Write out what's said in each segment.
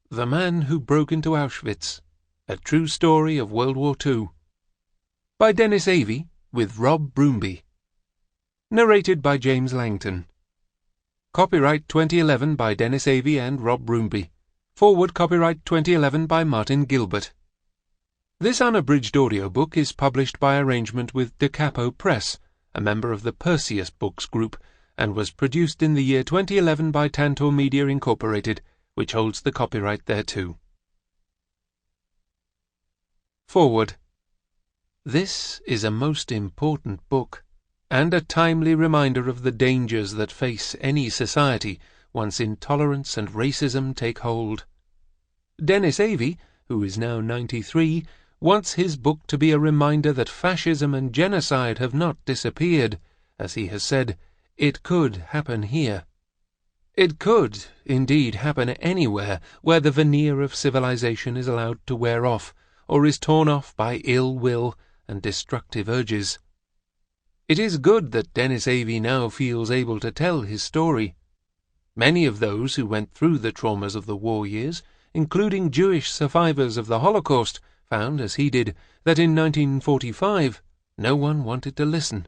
The Man Who Broke into Auschwitz, A True Story of World War II, by Denis Avey, with Rob Broomby. Narrated by James Langton. Copyright 2011 by Denis Avey and Rob Broomby. Forward copyright 2011 by Martin Gilbert. This unabridged audiobook is published by arrangement with Da Capo Press, a member of the Perseus Books Group, and was produced in the year 2011 by Tantor Media Incorporated, which holds the copyright thereto. Forward. This is a most important book, and a timely reminder of the dangers that face any society once intolerance and racism take hold. Denis Avey, who is now 93, wants his book to be a reminder that fascism and genocide have not disappeared. As he has said, it could happen here. It could, indeed, happen anywhere where the veneer of civilization is allowed to wear off, or is torn off by ill will and destructive urges. It is good that Denis Avey now feels able to tell his story. Many of those who went through the traumas of the war years, including Jewish survivors of the Holocaust, found, as he did, that in 1945 no one wanted to listen.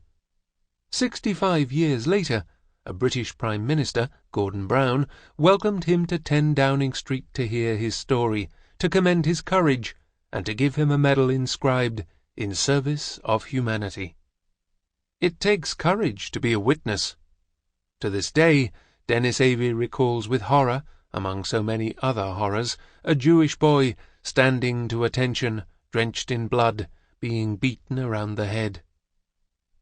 65 years later, a British Prime Minister, Gordon Brown, welcomed him to 10 Downing Street to hear his story, to commend his courage, and to give him a medal inscribed, "In Service of Humanity." It takes courage to be a witness. To this day, Denis Avey recalls with horror, among so many other horrors, a Jewish boy standing to attention, drenched in blood, being beaten around the head.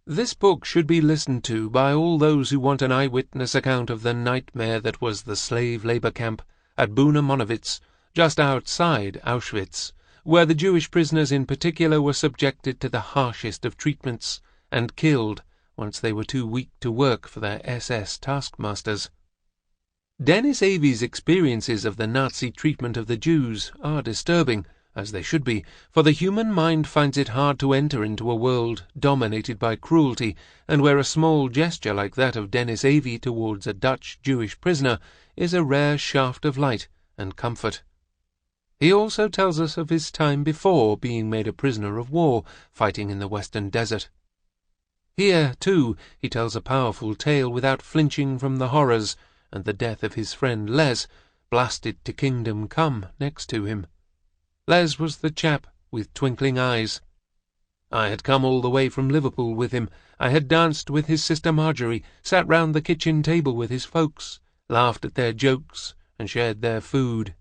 This book should be listened to by all those who want an eyewitness account of the nightmare that was the slave labor camp at Buna-Monowitz, just outside Auschwitz, where the Jewish prisoners in particular were subjected to the harshest of treatments and killed once they were too weak to work for their SS taskmasters. Denis Avey's experiences of the Nazi treatment of the Jews are disturbing, as they should be, for the human mind finds it hard to enter into a world dominated by cruelty, and where a small gesture like that of Denis Avey towards a Dutch Jewish prisoner is a rare shaft of light and comfort. He also tells us of his time before being made a prisoner of war, fighting in the Western Desert. Here, too, he tells a powerful tale without flinching from the horrors, and the death of his friend Les, blasted to kingdom come next to him. Les was the chap with twinkling eyes. I had come all the way from Liverpool with him. I had danced with his sister Marjorie, sat round the kitchen table with his folks, laughed at their jokes, and shared their food.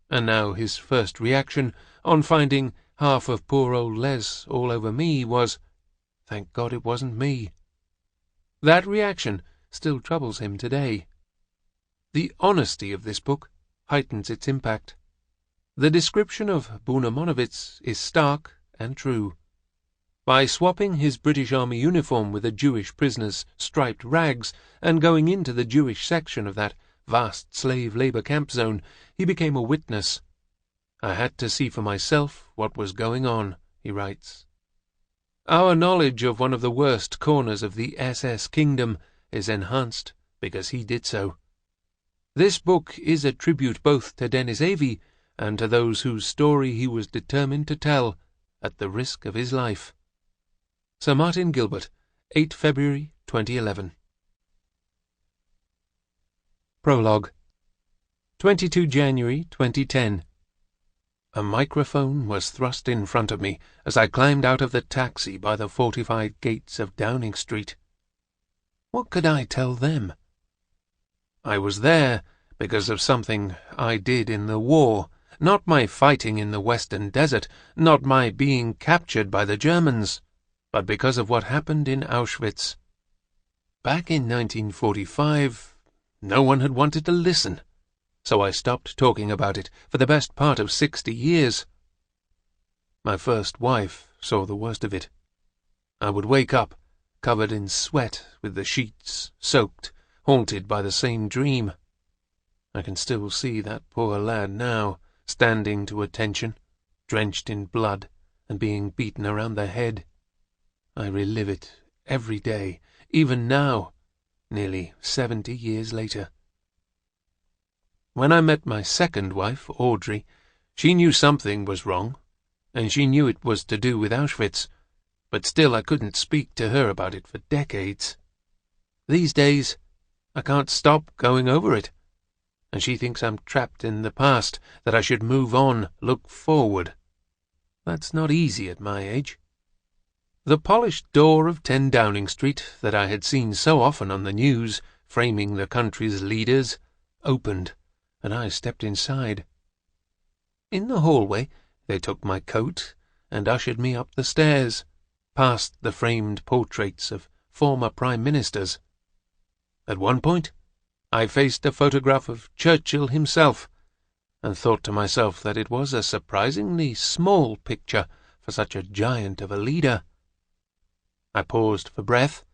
And now his first reaction, on finding half of poor old Les all over me, was, "Thank God it wasn't me." That reaction still troubles him today. The honesty of this book heightens its impact. The description of Buna-Monowitz is stark and true. By swapping his British Army uniform with a Jewish prisoner's striped rags and going into the Jewish section of that vast slave labor camp zone, he became a witness. "I had to see for myself what was going on," he writes. Our knowledge of one of the worst corners of the SS kingdom is enhanced because he did so. This book is a tribute both to Denis Avey and to those whose story he was determined to tell at the risk of his life. Sir Martin Gilbert, 8 February 2011. Prologue. 22 January 2010. A microphone was thrust in front of me as I climbed out of the taxi by the fortified gates of Downing Street. What could I tell them? I was there because of something I did in the war, not my fighting in the Western Desert, not my being captured by the Germans, but because of what happened in Auschwitz. Back in 1945, no one had wanted to listen, so I stopped talking about it for the best part of 60 years. My first wife saw the worst of it. I would wake up, covered in sweat, with the sheets soaked, haunted by the same dream. I can still see that poor lad now, standing to attention, drenched in blood, and being beaten around the head. I relive it every day, even now, nearly 70 years later. When I met my second wife, Audrey, she knew something was wrong, and she knew it was to do with Auschwitz, but still I couldn't speak to her about it for decades. These days, I can't stop going over it, and she thinks I'm trapped in the past, that I should move on, look forward. That's not easy at my age. The polished door of 10 Downing Street, that I had seen so often on the news, framing the country's leaders, opened, and I stepped inside. In the hallway, they took my coat and ushered me up the stairs, past the framed portraits of former prime ministers. At one point, I faced a photograph of Churchill himself, and thought to myself that it was a surprisingly small picture for such a giant of a leader. I paused for breath,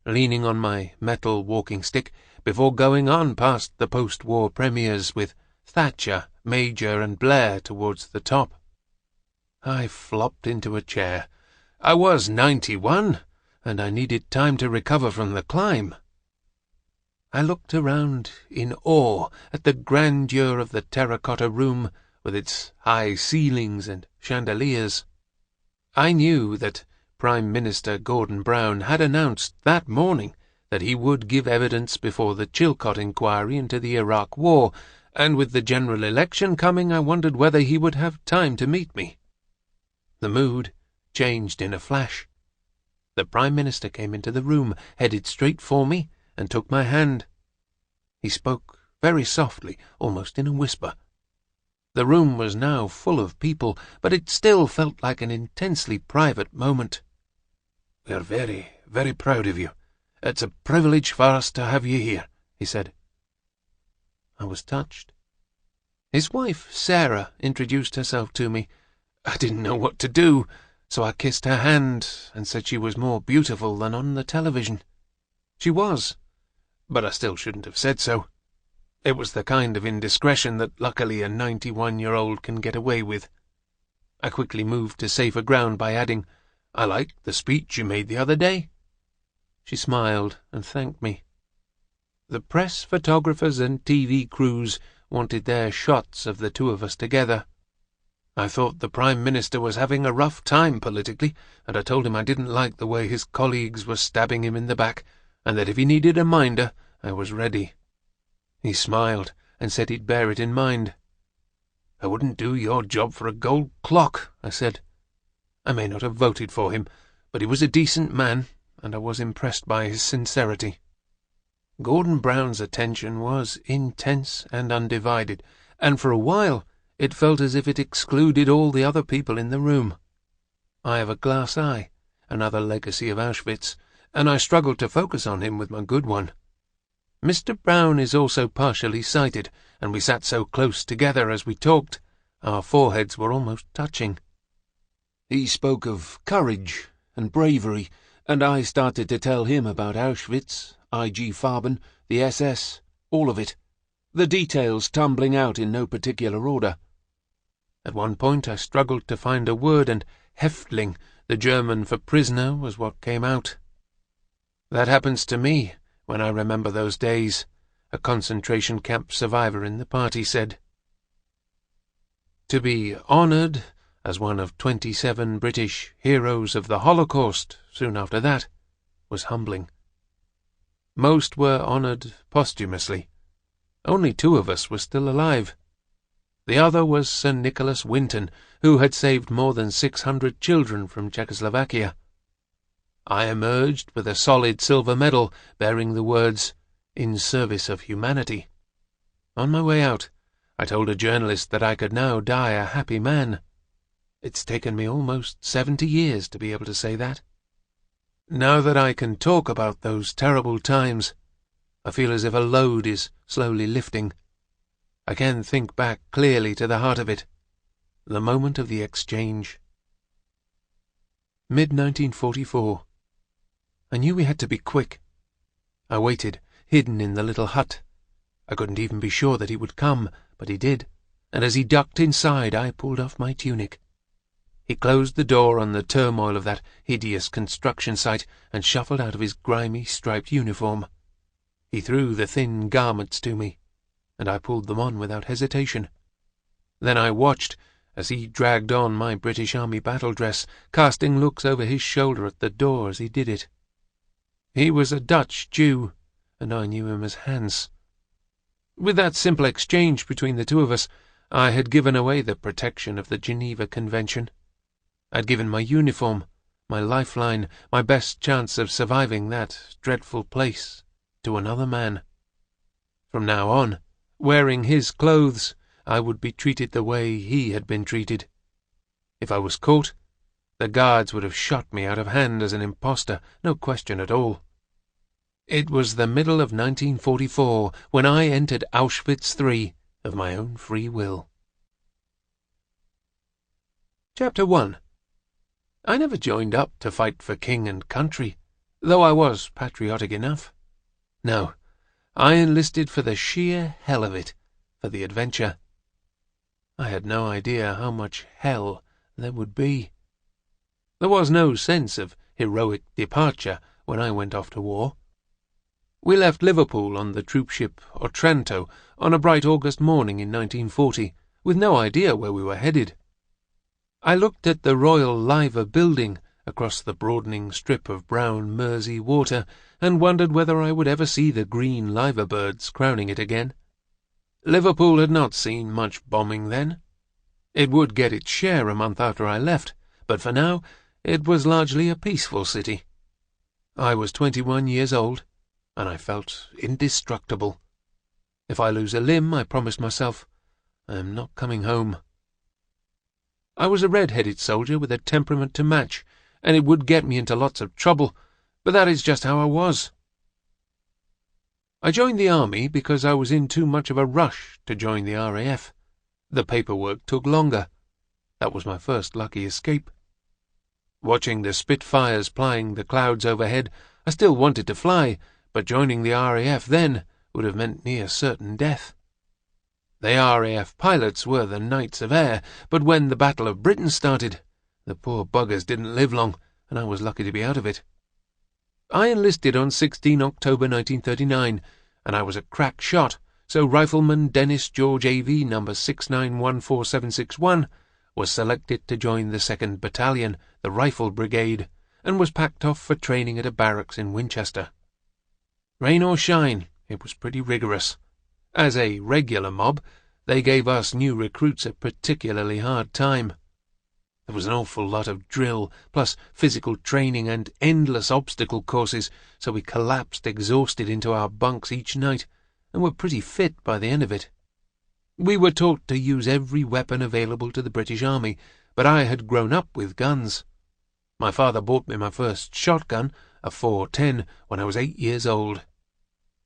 leaning on my metal walking stick, before going on past the post-war premiers with Thatcher, Major, and Blair towards the top. I flopped into a chair. I was 91, and I needed time to recover from the climb. I looked around in awe at the grandeur of the terracotta room with its high ceilings and chandeliers. I knew that Prime Minister Gordon Brown had announced that morning that he would give evidence before the Chilcot inquiry into the Iraq War, and with the general election coming, I wondered whether he would have time to meet me. The mood changed in a flash. The Prime Minister came into the room, headed straight for me, and took my hand. He spoke very softly, almost in a whisper. The room was now full of people, but it still felt like an intensely private moment. "We are very, very proud of you. It's a privilege for us to have you here," he said. I was touched. His wife, Sarah, introduced herself to me. I didn't know what to do, so I kissed her hand and said she was more beautiful than on the television. She was, but I still shouldn't have said so. It was the kind of indiscretion that luckily a 91-year-old can get away with. I quickly moved to safer ground by adding, "I liked the speech you made the other day." She smiled and thanked me. The press photographers and TV crews wanted their shots of the two of us together. I thought the Prime Minister was having a rough time politically, and I told him I didn't like the way his colleagues were stabbing him in the back, and that if he needed a minder, I was ready. He smiled and said he'd bear it in mind. "I wouldn't do your job for a gold clock," I said. I may not have voted for him, but he was a decent man, and I was impressed by his sincerity. Gordon Brown's attention was intense and undivided, and for a while it felt as if it excluded all the other people in the room. I have a glass eye, another legacy of Auschwitz, and I struggled to focus on him with my good one. Mr. Brown is also partially sighted, and we sat so close together as we talked, our foreheads were almost touching. He spoke of courage and bravery, and I started to tell him about Auschwitz, IG Farben, the SS, all of it, the details tumbling out in no particular order. At one point I struggled to find a word, and Häftling, the German for prisoner, was what came out. That happens to me when I remember those days, a concentration camp survivor in the party said. To be honoured as one of 27 British heroes of the Holocaust soon after that was humbling. Most were honoured posthumously. Only 2 of us were still alive. The other was Sir Nicholas Winton, who had saved more than 600 children from Czechoslovakia. I emerged with a solid silver medal bearing the words, "In service of humanity." On my way out, I told a journalist that I could now die a happy man. It's taken me almost 70 years to be able to say that. Now that I can talk about those terrible times, I feel as if a load is slowly lifting. I can think back clearly to the heart of it, the moment of the exchange. Mid-1944. I knew we had to be quick. I waited, hidden in the little hut. I couldn't even be sure that he would come, but he did, and as he ducked inside, I pulled off my tunic. He closed the door on the turmoil of that hideous construction site and shuffled out of his grimy, striped uniform. He threw the thin garments to me, and I pulled them on without hesitation. Then I watched as he dragged on my British Army battle dress, casting looks over his shoulder at the door as he did it. He was a Dutch Jew, and I knew him as Hans. With that simple exchange between the two of us, I had given away the protection of the Geneva Convention. I'd given my uniform, my lifeline, my best chance of surviving that dreadful place, to another man. From now on, wearing his clothes, I would be treated the way he had been treated. If I was caught, the guards would have shot me out of hand as an impostor, no question at all. It was the middle of 1944 when I entered Auschwitz III of my own free will. Chapter 1. I never joined up to fight for king and country, though I was patriotic enough. No, I enlisted for the sheer hell of it, for the adventure. I had no idea how much hell there would be. There was no sense of heroic departure when I went off to war. We left Liverpool on the troop ship Otranto on a bright August morning in 1940, with no idea where we were headed. I looked at the Royal Liver building across the broadening strip of brown Mersey water and wondered whether I would ever see the green liver birds crowning it again. Liverpool had not seen much bombing then. It would get its share a month after I left, but for now it was largely a peaceful city. I was 21 years old, and I felt indestructible. If I lose a limb, I promised myself, I am not coming home. I was a red-headed soldier with a temperament to match, and it would get me into lots of trouble, but that is just how I was. I joined the army because I was in too much of a rush to join the RAF. The paperwork took longer. That was my first lucky escape. Watching the Spitfires plying the clouds overhead, I still wanted to fly, but joining the RAF then would have meant near certain death. The RAF pilots were the Knights of Air, but when the Battle of Britain started, the poor buggers didn't live long, and I was lucky to be out of it. I enlisted on 16 October 1939, and I was a crack shot, so Rifleman Denis Avey No. 6914761 was selected to join the 2nd Battalion, the Rifle Brigade, and was packed off for training at a barracks in Winchester. Rain or shine, it was pretty rigorous. As a regular mob, they gave us new recruits a particularly hard time. There was an awful lot of drill, plus physical training and endless obstacle courses, so we collapsed exhausted into our bunks each night, and were pretty fit by the end of it. We were taught to use every weapon available to the British Army, but I had grown up with guns. My father bought me my first shotgun, a .410, when I was 8 years old.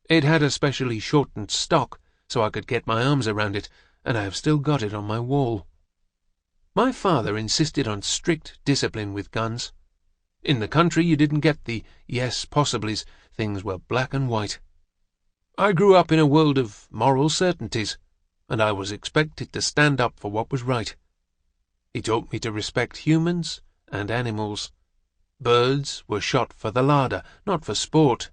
It had a specially shortened stock, so I could get my arms around it, and I have still got it on my wall. My father insisted on strict discipline with guns. In the country you didn't get the yes possiblies, things were black and white. I grew up in a world of moral certainties, and I was expected to stand up for what was right. He taught me to respect humans and animals. Birds were shot for the larder, not for sport.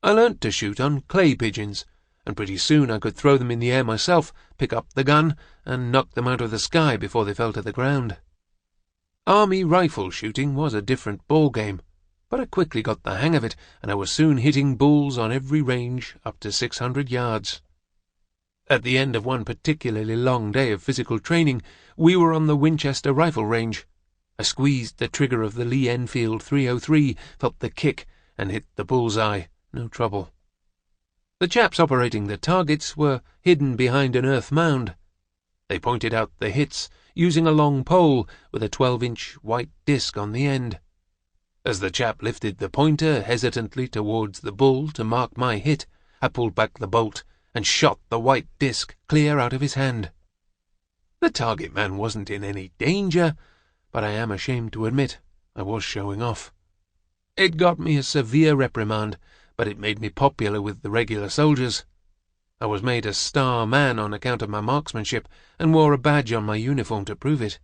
I learnt to shoot on clay pigeons, and pretty soon I could throw them in the air myself, pick up the gun, and knock them out of the sky before they fell to the ground. Army rifle shooting was a different ball game, but I quickly got the hang of it, and I was soon hitting bulls on every range up to 600 yards. At the end of one particularly long day of physical training, we were on the Winchester rifle range. I squeezed the trigger of the Lee Enfield 303, felt the kick, and hit the bullseye. No trouble. The chaps operating the targets were hidden behind an earth mound. They pointed out the hits, using a long pole with a 12-inch white disc on the end. As the chap lifted the pointer hesitantly towards the bull to mark my hit, I pulled back the bolt and shot the white disc clear out of his hand. The target man wasn't in any danger, but I am ashamed to admit I was showing off. It got me a severe reprimand, but it made me popular with the regular soldiers. I was made a star man on account of my marksmanship, and wore a badge on my uniform to prove it.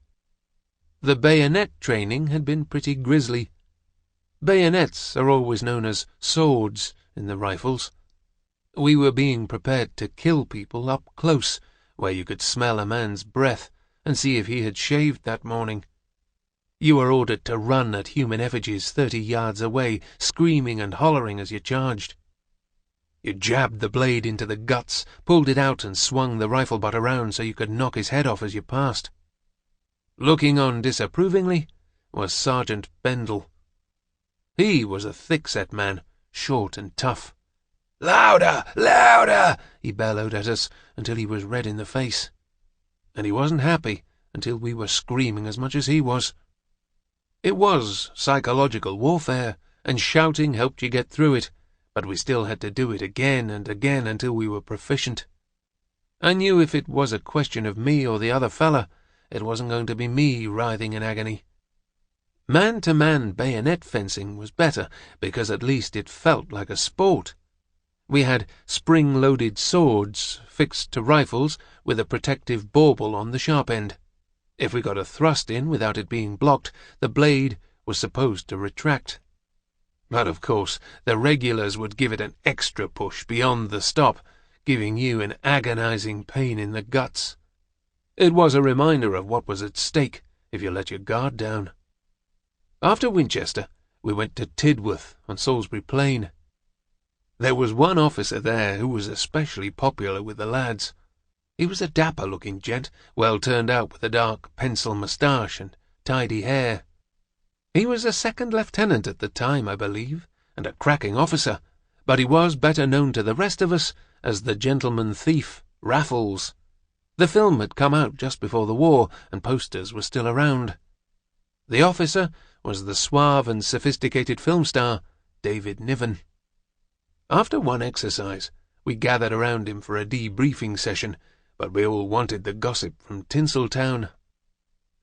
The bayonet training had been pretty grisly. Bayonets are always known as swords in the rifles. We were being prepared to kill people up close, where you could smell a man's breath and see if he had shaved that morning. You were ordered to run at human effigies 30 yards away, screaming and hollering as you charged. You jabbed the blade into the guts, pulled it out and swung the rifle butt around so you could knock his head off as you passed. Looking on disapprovingly was Sergeant Bendel. He was a thick-set man, short and tough. "Louder! Louder!" he bellowed at us until he was red in the face. And he wasn't happy until we were screaming as much as he was. It was psychological warfare, and shouting helped you get through it, but we still had to do it again and again until we were proficient. I knew if it was a question of me or the other fella, it wasn't going to be me writhing in agony. Man-to-man bayonet fencing was better, because at least it felt like a sport. We had spring-loaded swords fixed to rifles with a protective bauble on the sharp end. If we got a thrust in without it being blocked, the blade was supposed to retract. But of course, the regulars would give it an extra push beyond the stop, giving you an agonizing pain in the guts. It was a reminder of what was at stake if you let your guard down. After Winchester, we went to Tidworth on Salisbury Plain. There was one officer there who was especially popular with the lads. He was a dapper-looking gent, well turned out with a dark pencil moustache and tidy hair. He was a second lieutenant at the time, I believe, and a cracking officer, but he was better known to the rest of us as the gentleman thief, Raffles. The film had come out just before the war, and posters were still around. The officer was the suave and sophisticated film star, David Niven. After one exercise, we gathered around him for a debriefing session, but we all wanted the gossip from Tinseltown.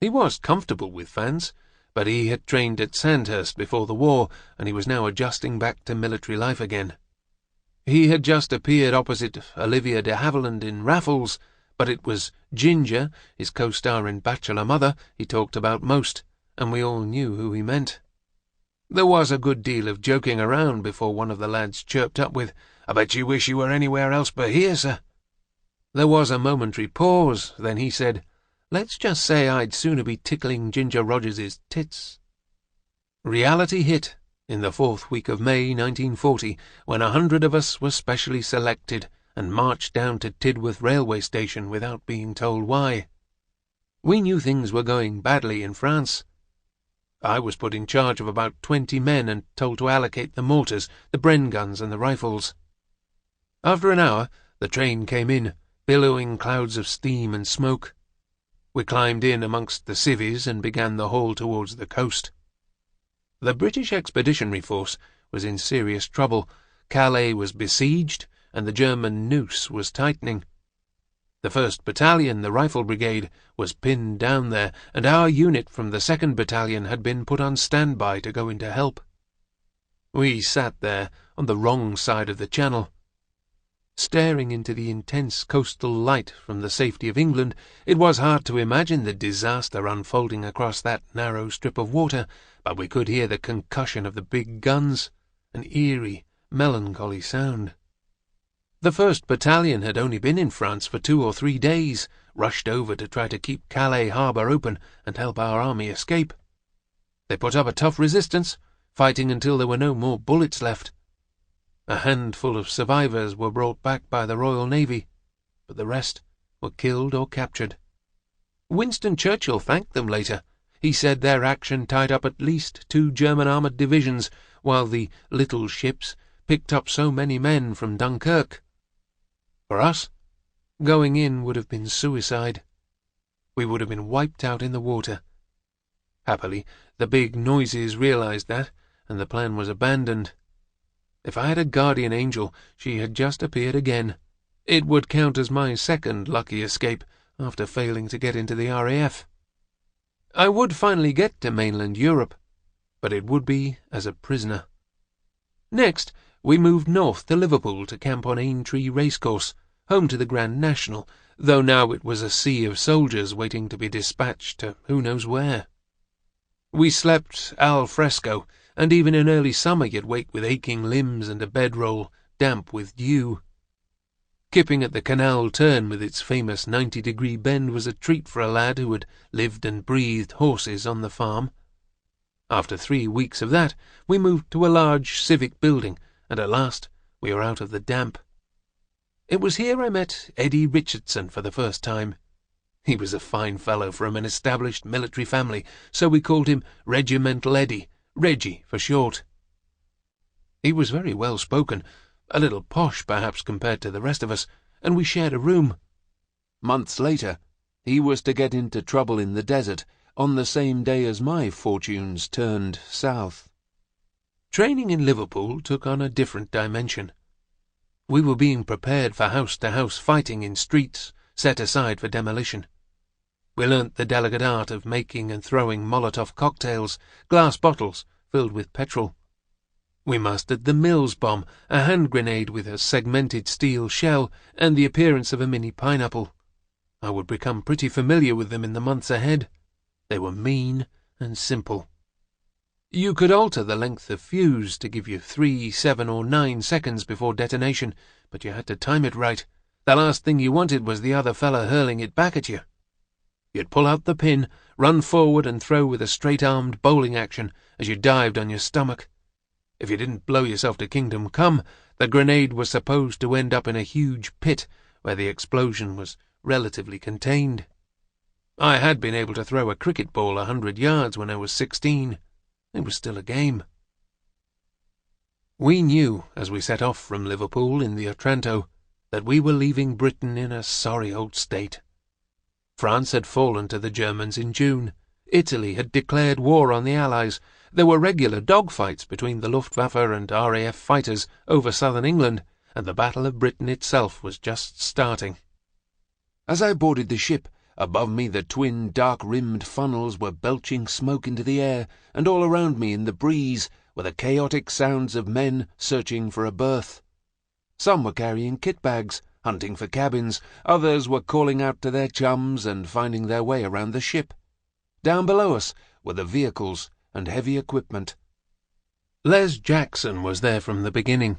He was comfortable with fans, but he had trained at Sandhurst before the war, and he was now adjusting back to military life again. He had just appeared opposite Olivia de Havilland in Raffles, but it was Ginger, his co-star in Bachelor Mother, he talked about most, and we all knew who he meant. There was a good deal of joking around before one of the lads chirped up with, "I bet you wish you were anywhere else but here, sir." There was a momentary pause, then he said, "Let's just say I'd sooner be tickling Ginger Rogers's tits." Reality hit in the 4th week of May 1940, when 100 of us were specially selected and marched down to Tidworth railway station without being told why. We knew things were going badly in France. I was put in charge of about 20 men and told to allocate the mortars, the Bren guns and the rifles. After an hour, the train came in, billowing clouds of steam and smoke. We climbed in amongst the civvies and began the haul towards the coast. The British Expeditionary Force was in serious trouble. Calais was besieged, and the German noose was tightening. The 1st Battalion, the Rifle Brigade, was pinned down there, and our unit from the 2nd Battalion had been put on standby to go in to help. We sat there on the wrong side of the channel. Staring into the intense coastal light from the safety of England, it was hard to imagine the disaster unfolding across that narrow strip of water, but we could hear the concussion of the big guns, an eerie, melancholy sound. The 1st Battalion had only been in France for 2 or 3 days, rushed over to try to keep Calais harbour open and help our army escape. They put up a tough resistance, fighting until there were no more bullets left. A handful of survivors were brought back by the Royal Navy, but the rest were killed or captured. Winston Churchill thanked them later. He said their action tied up at least 2 German armoured divisions, while the little ships picked up so many men from Dunkirk. For us, going in would have been suicide. We would have been wiped out in the water. Happily, the big noises realized that, and the plan was abandoned. If I had a guardian angel, she had just appeared again. It would count as my second lucky escape after failing to get into the RAF. I would finally get to mainland Europe, but it would be as a prisoner. Next, we moved north to Liverpool to camp on Aintree Racecourse, home to the Grand National, though now it was a sea of soldiers waiting to be dispatched to who knows where. We slept al fresco, and even in early summer you'd wake with aching limbs and a bedroll damp with dew. Kipping at the canal turn with its famous 90-degree bend was a treat for a lad who had lived and breathed horses on the farm. After 3 weeks of that, we moved to a large civic building, and at last we were out of the damp. It was here I met Eddie Richardson for the first time. He was a fine fellow from an established military family, so we called him Regimental Eddie, Reggie for short. He was very well spoken, a little posh perhaps compared to the rest of us, and we shared a room. Months later, he was to get into trouble in the desert on the same day as my fortunes turned south. Training in Liverpool took on a different dimension. We were being prepared for house-to-house fighting in streets set aside for demolition. We learnt the delicate art of making and throwing Molotov cocktails, glass bottles filled with petrol. We mastered the Mills bomb, a hand grenade with a segmented steel shell and the appearance of a mini pineapple. I would become pretty familiar with them in the months ahead. They were mean and simple. You could alter the length of fuse to give you 3, 7, or 9 seconds before detonation, but you had to time it right. The last thing you wanted was the other fella hurling it back at you. You'd pull out the pin, run forward and throw with a straight-armed bowling action as you dived on your stomach. If you didn't blow yourself to kingdom come, the grenade was supposed to end up in a huge pit where the explosion was relatively contained. I had been able to throw a cricket ball 100 yards when I was 16. It was still a game. We knew, as we set off from Liverpool in the Otranto, that we were leaving Britain in a sorry old state. France had fallen to the Germans in June. Italy had declared war on the Allies. There were regular dogfights between the Luftwaffe and RAF fighters over southern England, and the Battle of Britain itself was just starting. As I boarded the ship, above me the twin dark-rimmed funnels were belching smoke into the air, and all around me in the breeze were the chaotic sounds of men searching for a berth. Some were carrying kit bags, hunting for cabins, others were calling out to their chums and finding their way around the ship. Down below us were the vehicles and heavy equipment. Les Jackson was there from the beginning.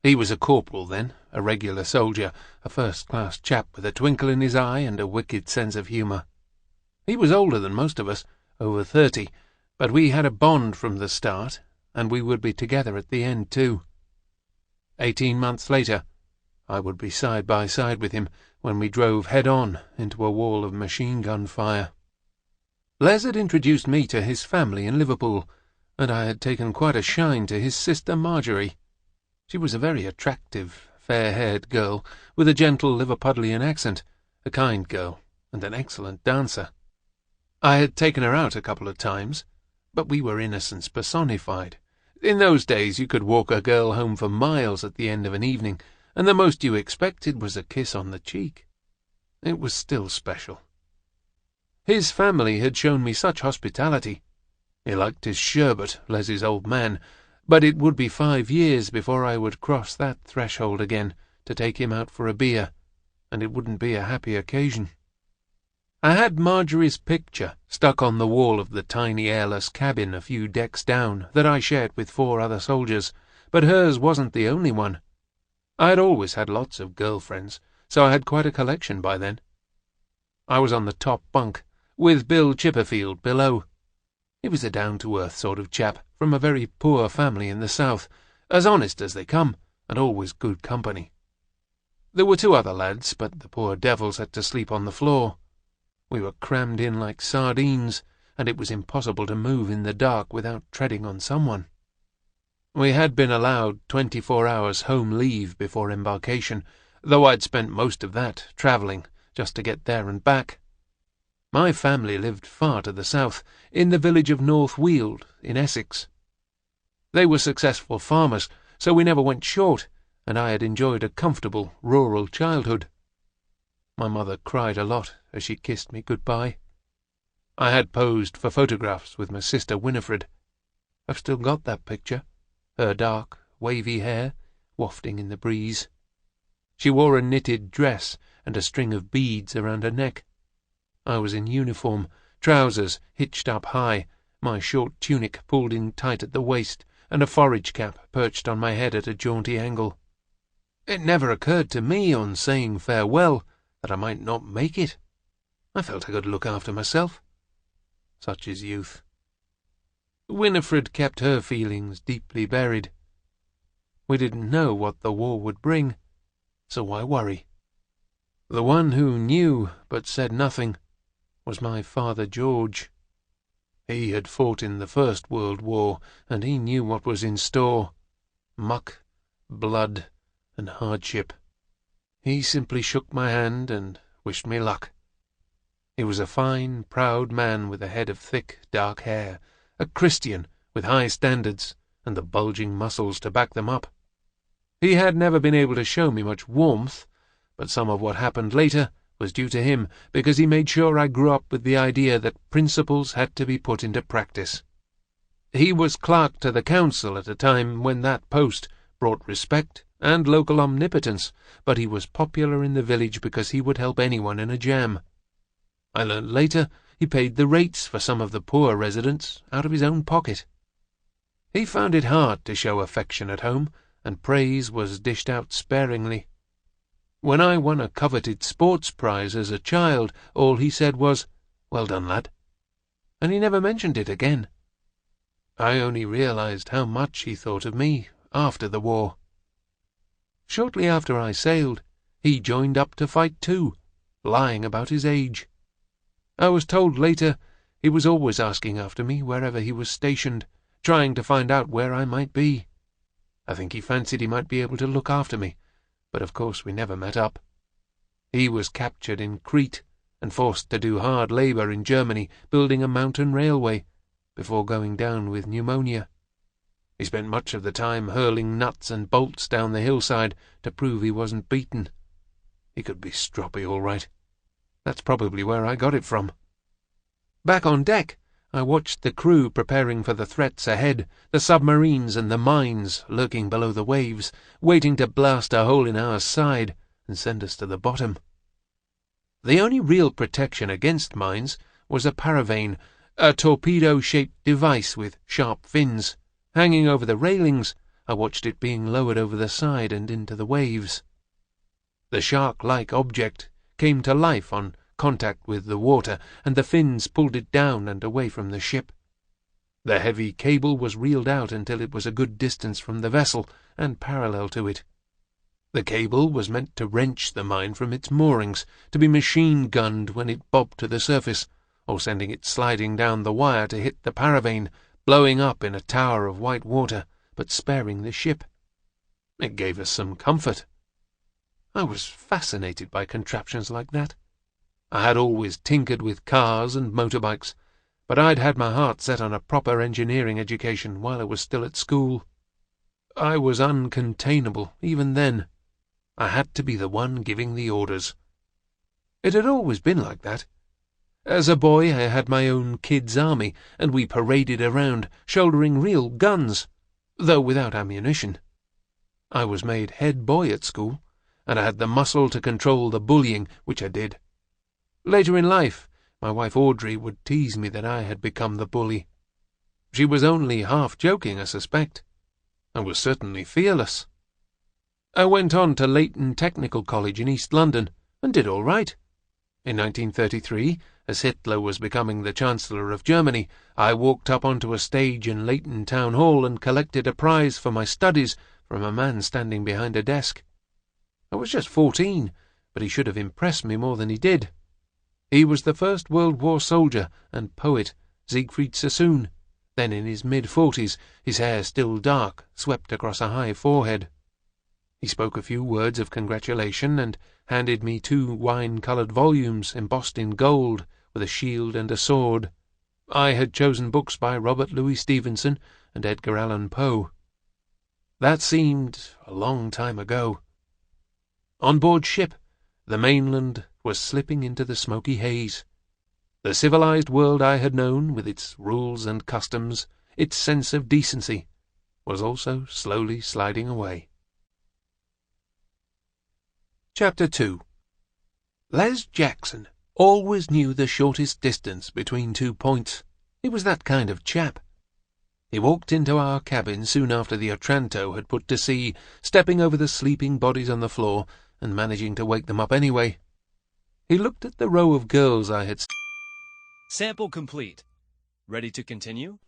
He was a corporal then, a regular soldier, a first-class chap with a twinkle in his eye and a wicked sense of humour. He was older than most of us, over 30, but we had a bond from the start, and we would be together at the end too. 18 months later, I would be side by side with him when we drove head-on into a wall of machine-gun fire. Les had introduced me to his family in Liverpool, and I had taken quite a shine to his sister Marjorie. She was a very attractive, fair-haired girl, with a gentle Liverpudlian accent, a kind girl, and an excellent dancer. I had taken her out a couple of times, but we were innocence personified. In those days you could walk a girl home for miles at the end of an evening, and the most you expected was a kiss on the cheek. It was still special. His family had shown me such hospitality. He liked his sherbet, Leslie's old man, but it would be 5 years before I would cross that threshold again to take him out for a beer, and it wouldn't be a happy occasion. I had Marjorie's picture stuck on the wall of the tiny airless cabin a few decks down that I shared with 4 other soldiers, but hers wasn't the only one. I had always had lots of girlfriends, so I had quite a collection by then. I was on the top bunk, with Bill Chipperfield below. He was a down-to-earth sort of chap, from a very poor family in the south, as honest as they come, and always good company. There were 2 other lads, but the poor devils had to sleep on the floor. We were crammed in like sardines, and it was impossible to move in the dark without treading on someone. We had been allowed 24 hours home leave before embarkation, though I'd spent most of that travelling just to get there and back. My family lived far to the south, in the village of North Weald, in Essex. They were successful farmers, so we never went short, and I had enjoyed a comfortable rural childhood. My mother cried a lot as she kissed me goodbye. I had posed for photographs with my sister Winifred. I've still got that picture, her dark, wavy hair wafting in the breeze. She wore a knitted dress and a string of beads around her neck. I was in uniform, trousers hitched up high, my short tunic pulled in tight at the waist, and a forage cap perched on my head at a jaunty angle. It never occurred to me on saying farewell that I might not make it. I felt I could look after myself. Such is youth. Winifred kept her feelings deeply buried. We didn't know what the war would bring, so why worry? The one who knew but said nothing was my father George. He had fought in the First World War, and he knew what was in store. Muck, blood, and hardship. He simply shook my hand and wished me luck. He was a fine, proud man with a head of thick, dark hair, a Christian with high standards and the bulging muscles to back them up. He had never been able to show me much warmth, but some of what happened later was due to him, because he made sure I grew up with the idea that principles had to be put into practice. He was clerk to the council at a time when that post brought respect and local omnipotence, but he was popular in the village because he would help anyone in a jam. I learned later he paid the rates for some of the poor residents out of his own pocket. He found it hard to show affection at home, and praise was dished out sparingly. When I won a coveted sports prize as a child, all he said was, "Well done, lad," and he never mentioned it again. I only realized how much he thought of me after the war. Shortly after I sailed, he joined up to fight too, lying about his age. I was told later he was always asking after me wherever he was stationed, trying to find out where I might be. I think he fancied he might be able to look after me, but of course we never met up. He was captured in Crete and forced to do hard labor in Germany building a mountain railway before going down with pneumonia. He spent much of the time hurling nuts and bolts down the hillside to prove he wasn't beaten. He could be stroppy all right. That's probably where I got it from. Back on deck, I watched the crew preparing for the threats ahead, the submarines and the mines lurking below the waves, waiting to blast a hole in our side and send us to the bottom. The only real protection against mines was a paravane, a torpedo-shaped device with sharp fins. Hanging over the railings, I watched it being lowered over the side and into the waves. The shark-like object came to life on contact with the water, and the fins pulled it down and away from the ship. The heavy cable was reeled out until it was a good distance from the vessel and parallel to it. The cable was meant to wrench the mine from its moorings, to be machine-gunned when it bobbed to the surface, or sending it sliding down the wire to hit the paravane, blowing up in a tower of white water, but sparing the ship. It gave us some comfort. I was fascinated by contraptions like that. I had always tinkered with cars and motorbikes, but I'd had my heart set on a proper engineering education while I was still at school. I was uncontainable even then. I had to be the one giving the orders. It had always been like that. As a boy, I had my own kids' army, and we paraded around, shouldering real guns, though without ammunition. I was made head boy at school, and I had the muscle to control the bullying, which I did. Later in life, my wife Audrey would tease me that I had become the bully. She was only half joking, I suspect. I was certainly fearless. I went on to Langton Technical College in East London, and did all right. In 1933, as Hitler was becoming the Chancellor of Germany, I walked up onto a stage in Langton Town Hall and collected a prize for my studies from a man standing behind a desk. I was just 14, but he should have impressed me more than he did. He was the First World War soldier and poet, Siegfried Sassoon, then in his mid-40s, his hair still dark, swept across a high forehead. He spoke a few words of congratulation and handed me 2 wine-coloured volumes embossed in gold with a shield and a sword. I had chosen books by Robert Louis Stevenson and Edgar Allan Poe. That seemed a long time ago. On board ship, the mainland was slipping into the smoky haze. The civilized world I had known, with its rules and customs, its sense of decency, was also slowly sliding away. Chapter 2. Les Jackson always knew the shortest distance between 2 points. He was that kind of chap. He walked into our cabin soon after the Otranto had put to sea, stepping over the sleeping bodies on the floor and managing to wake them up anyway. He looked at the row of girls I had... Sample complete. Ready to continue?